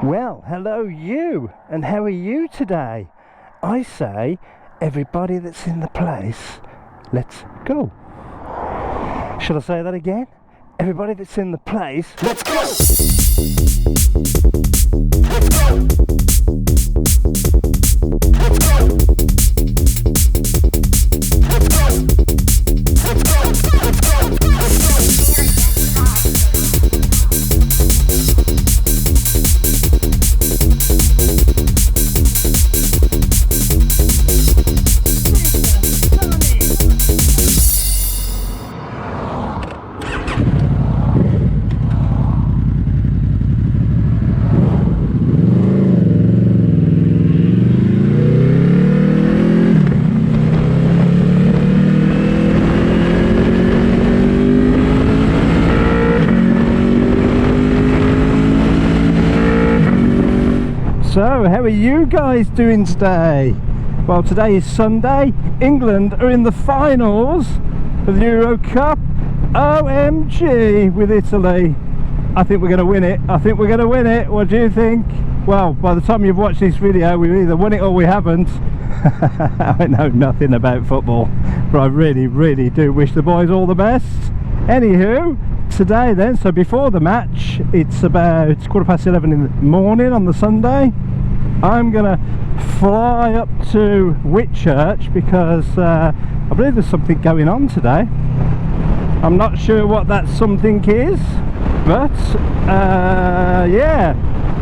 Well, hello you, and how are you today? I say, everybody that's in the place, let's go. Shall I say that again? Everybody that's in the place, let's go! Let's go! Let's go! Let's go! Let's go! Let's go! So, how are you guys doing today? Well, today is Sunday. England are in the finals of the Euro Cup. OMG with Italy. I think we're going to win it. I think we're going to win it. What do you think? Well, by the time you've watched this video, we've either won it or we haven't. I know nothing about football, but I really do wish the boys all the best. Anywho, today then, so before the match, it's about 11:15 in the morning on the Sunday. I'm gonna fly up to Whitchurch because I believe there's something going on today. I'm not sure what that something is, but yeah,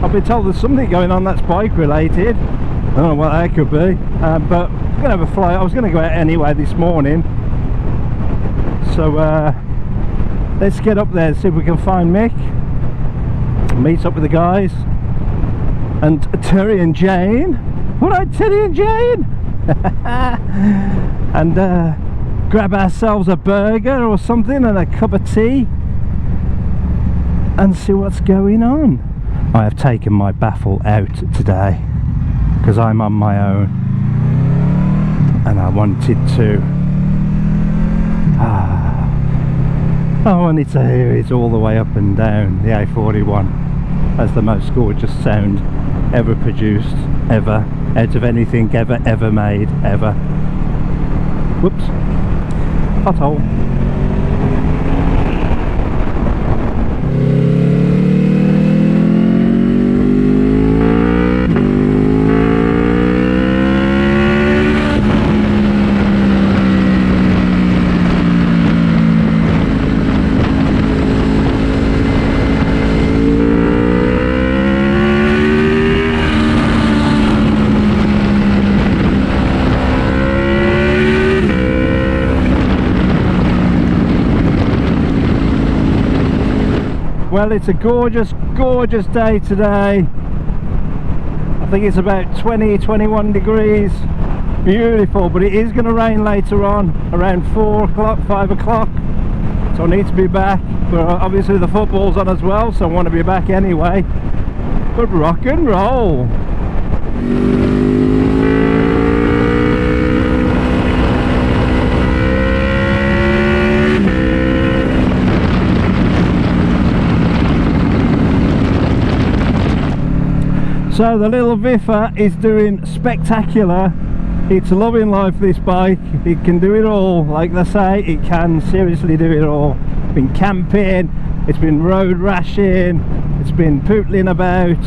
I've been told there's something going on that's bike related. I don't know what that could be, but I'm gonna have a fly. I was gonna go out anyway this morning, so let's get up there and see if we can find Mick, meet up with the guys, and Terry and Jane. Alright, Terry and Jane! And grab ourselves a burger or something and a cup of tea and see what's going on. I have taken my baffle out today because I'm on my own and I wanted to I wanted to hear it all the way up and down the A41. That's the most gorgeous sound ever produced, ever, out of anything ever made, ever. Whoops. Pothole. Well, it's a gorgeous day today. I think it's about 20-21 degrees. Beautiful, but it is going to rain later on around 4 o'clock, 5 o'clock, so I need to be back. But obviously the football's on as well, so I want to be back anyway. But rock and roll. So the little Viffa is doing spectacular. It's loving life, this bike. It can do it all. Like they say, it can seriously do it all. It's been camping, it's been road rashing, it's been pootling about,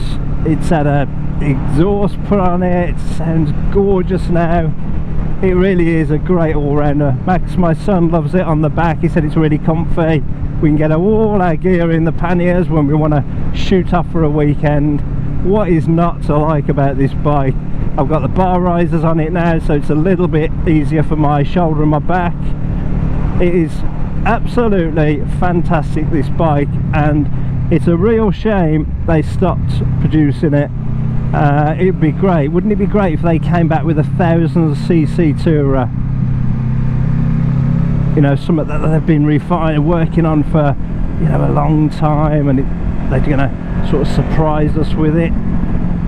it's had a exhaust put on it, it sounds gorgeous now. It really is a great all-rounder. Max, my son, loves it on the back. He said it's really comfy. We can get all our gear in the panniers when we want to shoot off for a weekend. What is not to like about this bike? I've got the bar risers on it now, so it's a little bit easier for my shoulder and my back. It is absolutely fantastic, this bike, and it's a real shame they stopped producing it. It'd be great, wouldn't it be great if they came back with 1000cc tourer? You know, something that they've been working on for, you know, a long time, and they're gonna sort of surprise us with it.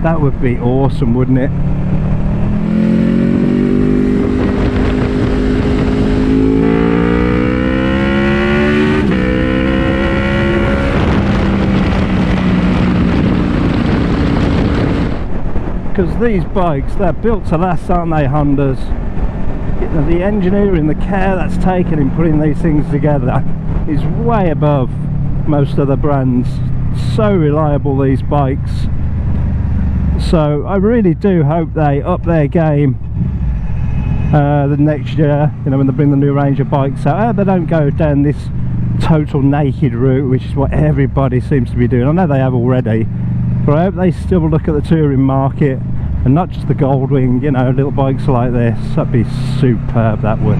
That would be awesome, wouldn't it? because these bikes, they're built to last, aren't they, Hondas? The engineering, the care that's taken in putting these things together is way above most other brands. So reliable, these bikes. So I really do hope they up their game the next year, you know, when they bring the new range of bikes out. I hope they don't go down this total naked route, which is what everybody seems to be doing. I know they have already, but I hope they still look at the touring market and not just the Goldwing, you know, little bikes like this. That'd be superb, that would.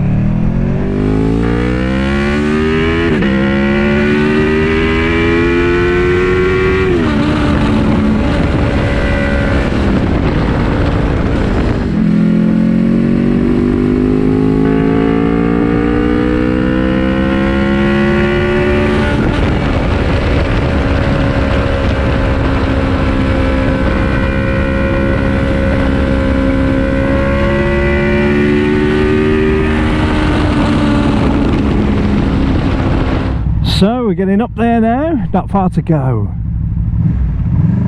So we're getting up there now, not far to go.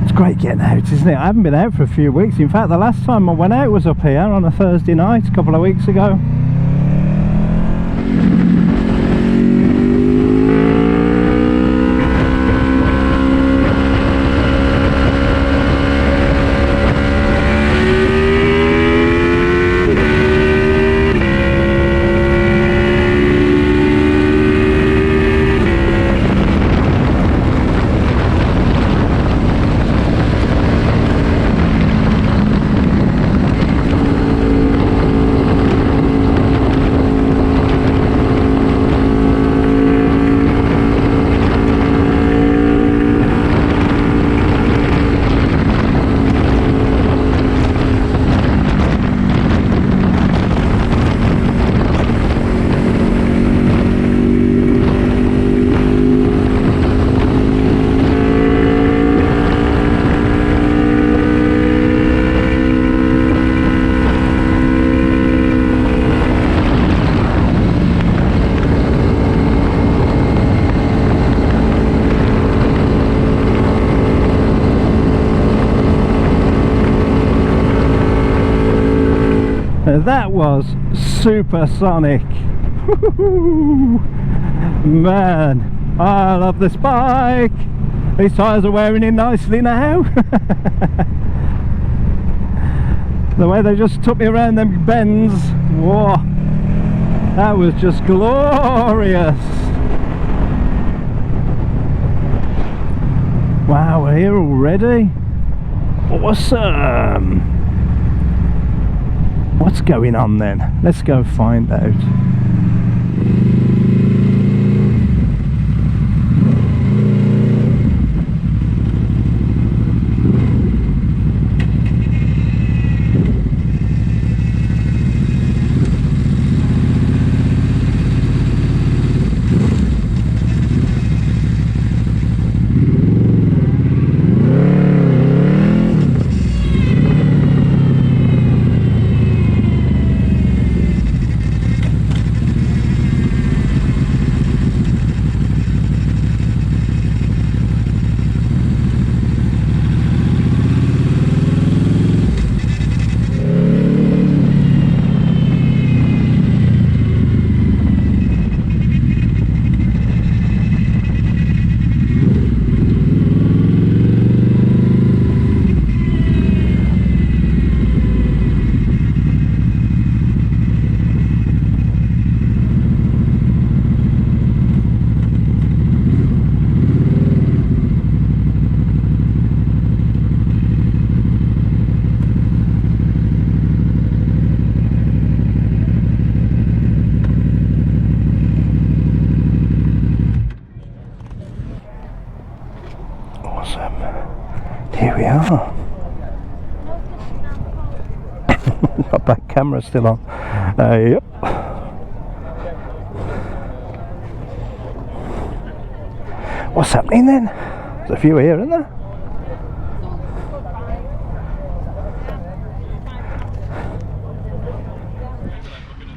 It's great getting out, isn't it? I haven't been out for a few weeks. In fact, the last time I went out was up here on a Thursday night a couple of weeks ago. That was supersonic. Man, I love this bike. These tyres are wearing in nicely now. The way they just took me around them bends, whoa, that was just glorious. Wow, we're here already. Awesome. What's going on then? Let's go find out. Here we are. My back camera's still on. Yep. What's happening then? There's a few here, isn't there?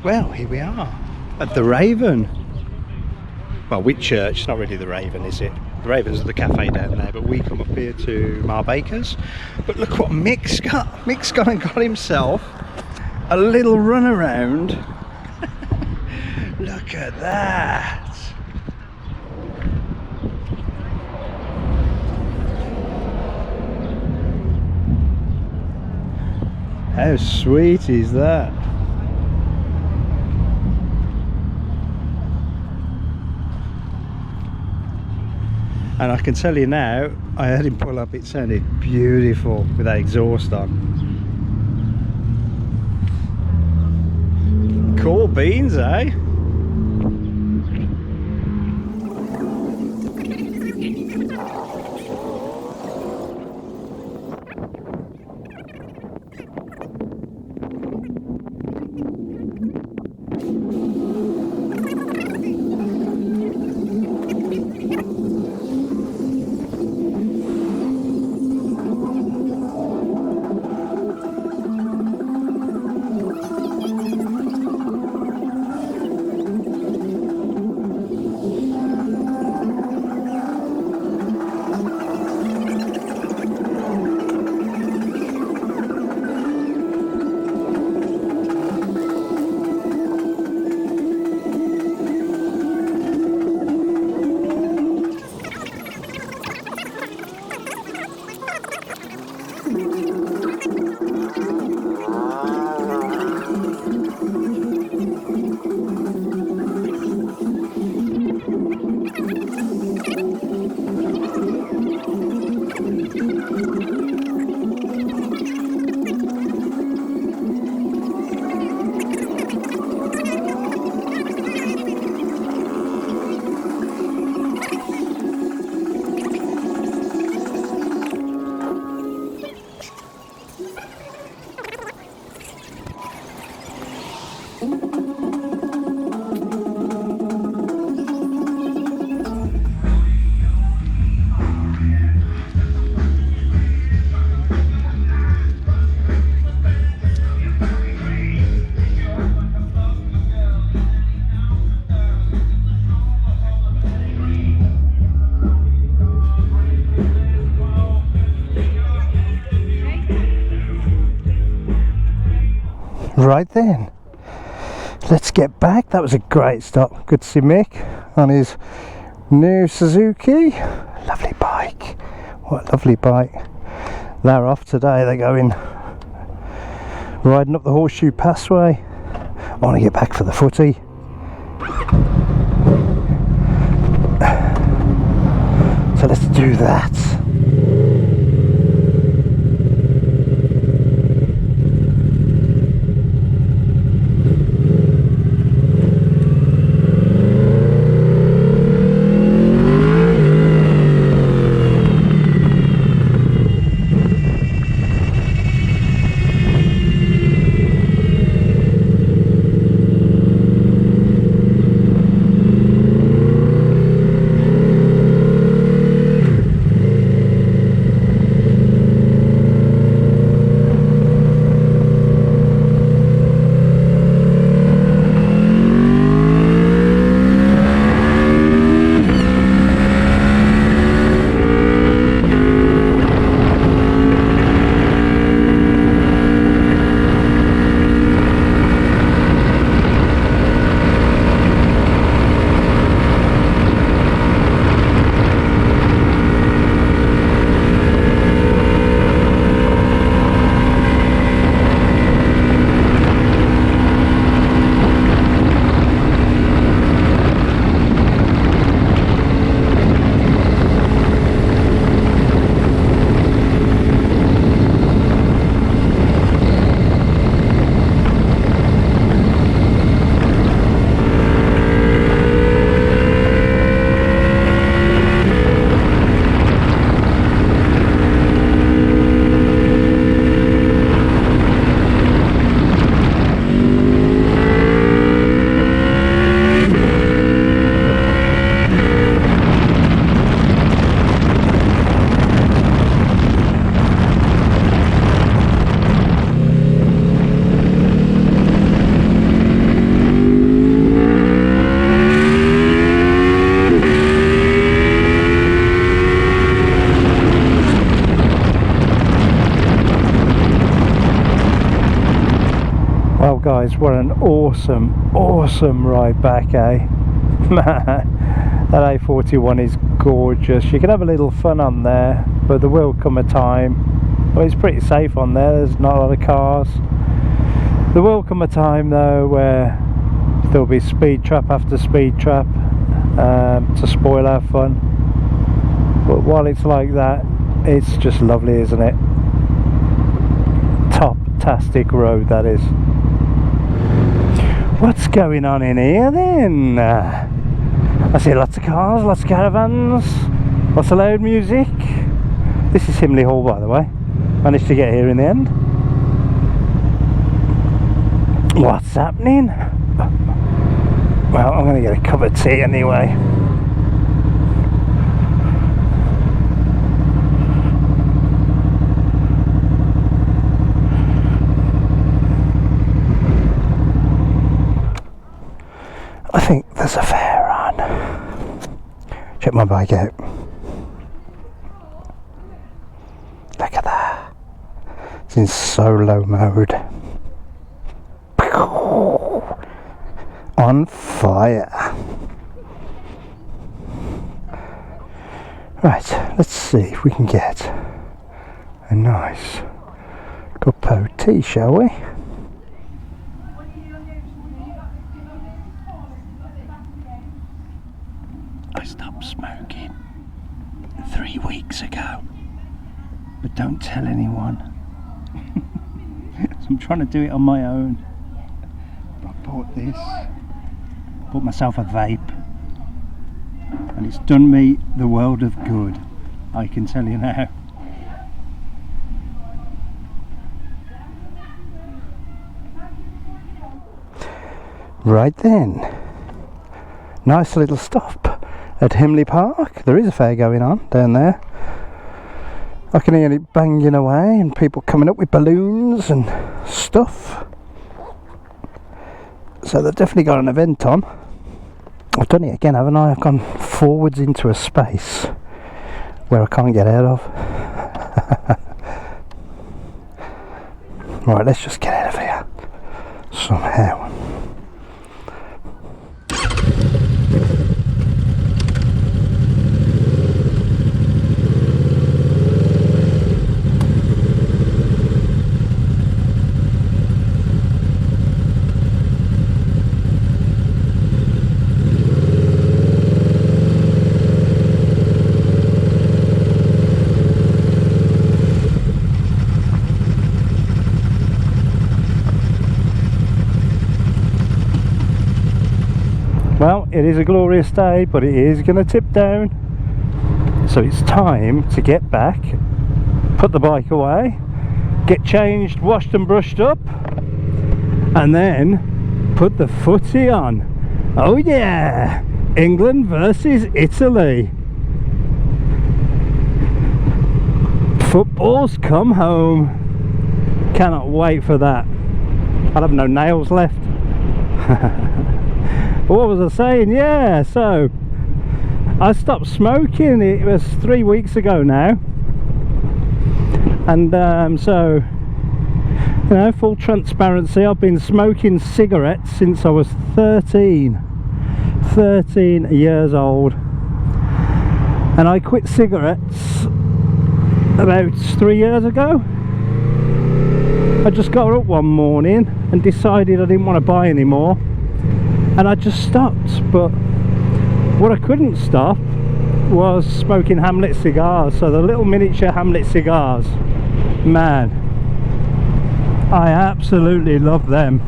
Well, here we are at the Raven. Well, Whitchurch, it's not really the Raven, is it? The Raven's the cafe down there, but we come up here to Marbaker's. But look what Mick's got. Mick's gone and got himself a little run around. Look at that. How sweet is that? And I can tell you now, I heard him pull up, it sounded beautiful with that exhaust on. Cool beans, eh? Right then, let's get back. That was a great stop. Good to see Mick on his new Suzuki. Lovely bike. What a lovely bike. They're off today. They're going riding up the Horseshoe Passway. I want to get back for the footy. So let's do that. guys, what an awesome ride back, eh? Man, that A41 is gorgeous. You can have a little fun on there, but there will come a time, well, it's pretty safe on there, there's not a lot of cars. There will come a time though where there'll be speed trap after speed trap to spoil our fun, but while it's like that, it's just lovely, isn't it? Top-tastic road, that is. What's going on in here then? I see lots of cars, lots of caravans, lots of loud music. This is Himley Hall, by the way. Managed to get here in the end. What's happening? Well, I'm going to get a cup of tea anyway. I think there's a fare on. Check my bike out. Look at that. It's in solo mode. On fire. Right, let's see if we can get a nice cup of tea, shall we? I stopped smoking 3 weeks ago, but don't tell anyone. So I'm trying to do it on my own. But I bought this, bought myself a vape, and it's done me the world of good, I can tell you now. Right then, nice little stop at Himley Park. There is a fair going on down there. I can hear it banging away and people coming up with balloons and stuff. So they've definitely got an event on. I've done it again, haven't I? I've gone forwards into a space where I can't get out of. Right, let's just get out of here somehow. Well, it is a glorious day, but it is going to tip down. So it's time to get back, put the bike away, get changed, washed and brushed up, and then put the footy on. Oh yeah! England versus Italy. Football's come home. Cannot wait for that. I'll have no nails left. What was I saying? Yeah, so I stopped smoking, it was 3 weeks ago now, and so, you know, full transparency, I've been smoking cigarettes since I was 13 years old, and I quit cigarettes about 3 years ago. I just got up one morning and decided I didn't want to buy any more, and I just stopped. But what I couldn't stop was smoking Hamlet cigars. So the little miniature Hamlet cigars, man, I absolutely love them,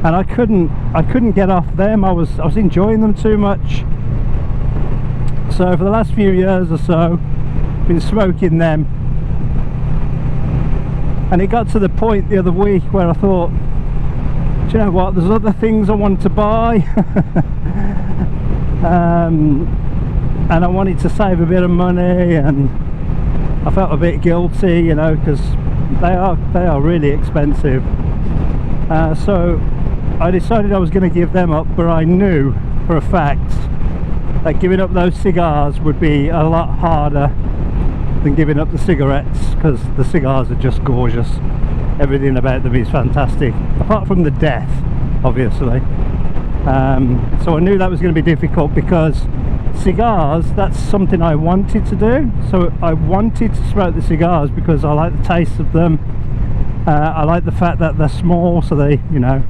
and I couldn't get off them. I was enjoying them too much. So for the last few years or so, I've been smoking them, and it got to the point the other week where I thought, do you know what, there's other things I want to buy. And I wanted to save a bit of money, and I felt a bit guilty, you know, because they are really expensive. So I decided I was going to give them up, but I knew for a fact that giving up those cigars would be a lot harder than giving up the cigarettes, because the cigars are just gorgeous. everything about them is fantastic, apart from the death, obviously. So I knew that was going to be difficult, because cigars, that's something I wanted to do. So I wanted to smoke the cigars because I like the taste of them. I like the fact that they're small, so they, you know,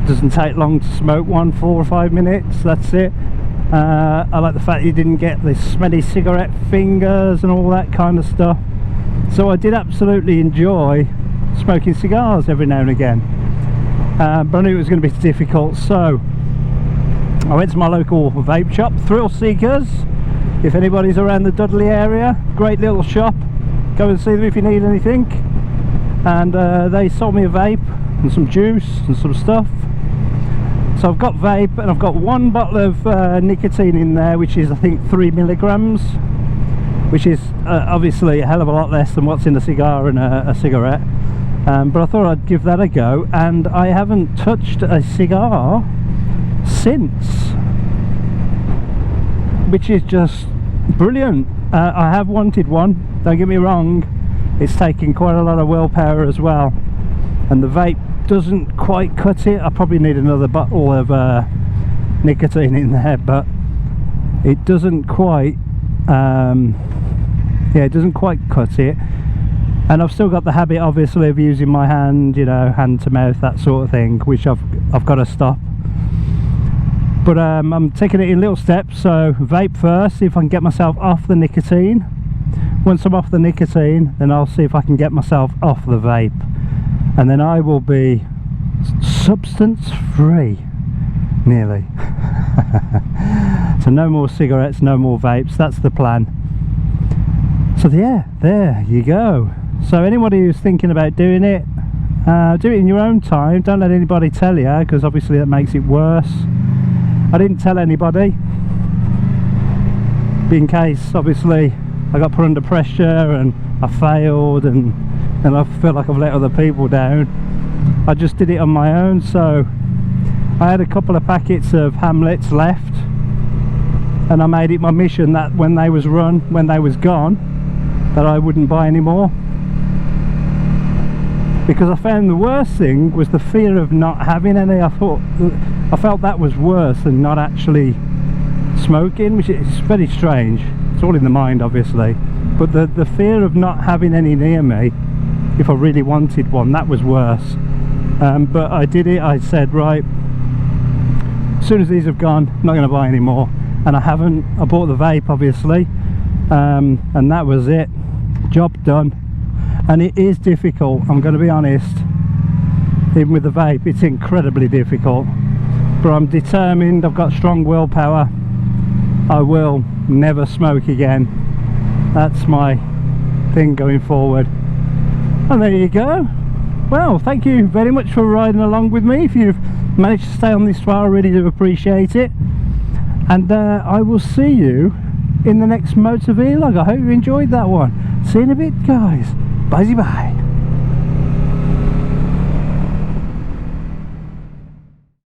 doesn't take long to smoke one, 4 or 5 minutes, that's it. I like the fact you didn't get the smelly cigarette fingers and all that kind of stuff. So I did absolutely enjoy smoking cigars every now and again, but I knew it was going to be difficult. So I went to my local vape shop, Thrill Seekers. If anybody's around the Dudley area, great little shop, go and see them if you need anything. And they sold me a vape and some juice and some stuff. So I've got vape, and I've got 1 bottle of nicotine in there, which is I think 3 milligrams, which is obviously a hell of a lot less than what's in a cigar and a cigarette. But I thought I'd give that a go, and I haven't touched a cigar since, which is just brilliant. I have wanted one, don't get me wrong. It's taking quite a lot of willpower as well, and the vape doesn't quite cut it. I probably need another bottle of nicotine in there, but it doesn't quite yeah, it doesn't quite cut it. And I've still got the habit, obviously, of using my hand, you know, hand to mouth, that sort of thing, which I've got to stop. But I'm taking it in little steps. So vape first, see if I can get myself off the nicotine. Once I'm off the nicotine, then I'll see if I can get myself off the vape, and then I will be substance free, nearly. So no more cigarettes, no more vapes, that's the plan. So yeah, there you go. So anybody who's thinking about doing it, do it in your own time. Don't let anybody tell you, because obviously that makes it worse. I didn't tell anybody, in case obviously I got put under pressure and I failed and I feel like I've let other people down. I just did it on my own. So I had a couple of packets of Hamlets left, and I made it my mission that when they was gone, that I wouldn't buy any more, because I found the worst thing was the fear of not having any. I felt that was worse than not actually smoking, which is very strange. It's all in the mind, obviously, but the fear of not having any near me, if I really wanted one, that was worse. But I did it. I said, right, as soon as these have gone, I'm not going to buy any more. And I haven't. I bought the vape, obviously, and that was it. Job done. And it is difficult, I'm going to be honest. Even with the vape, it's incredibly difficult, but I'm determined. I've got strong willpower. I will never smoke again. That's my thing going forward. And there you go. Well, thank you very much for riding along with me. If you've managed to stay on this far, I really do appreciate it. And I will see you in the next motor vlog. I hope you enjoyed that one. See you in a bit, guys. Bye bye.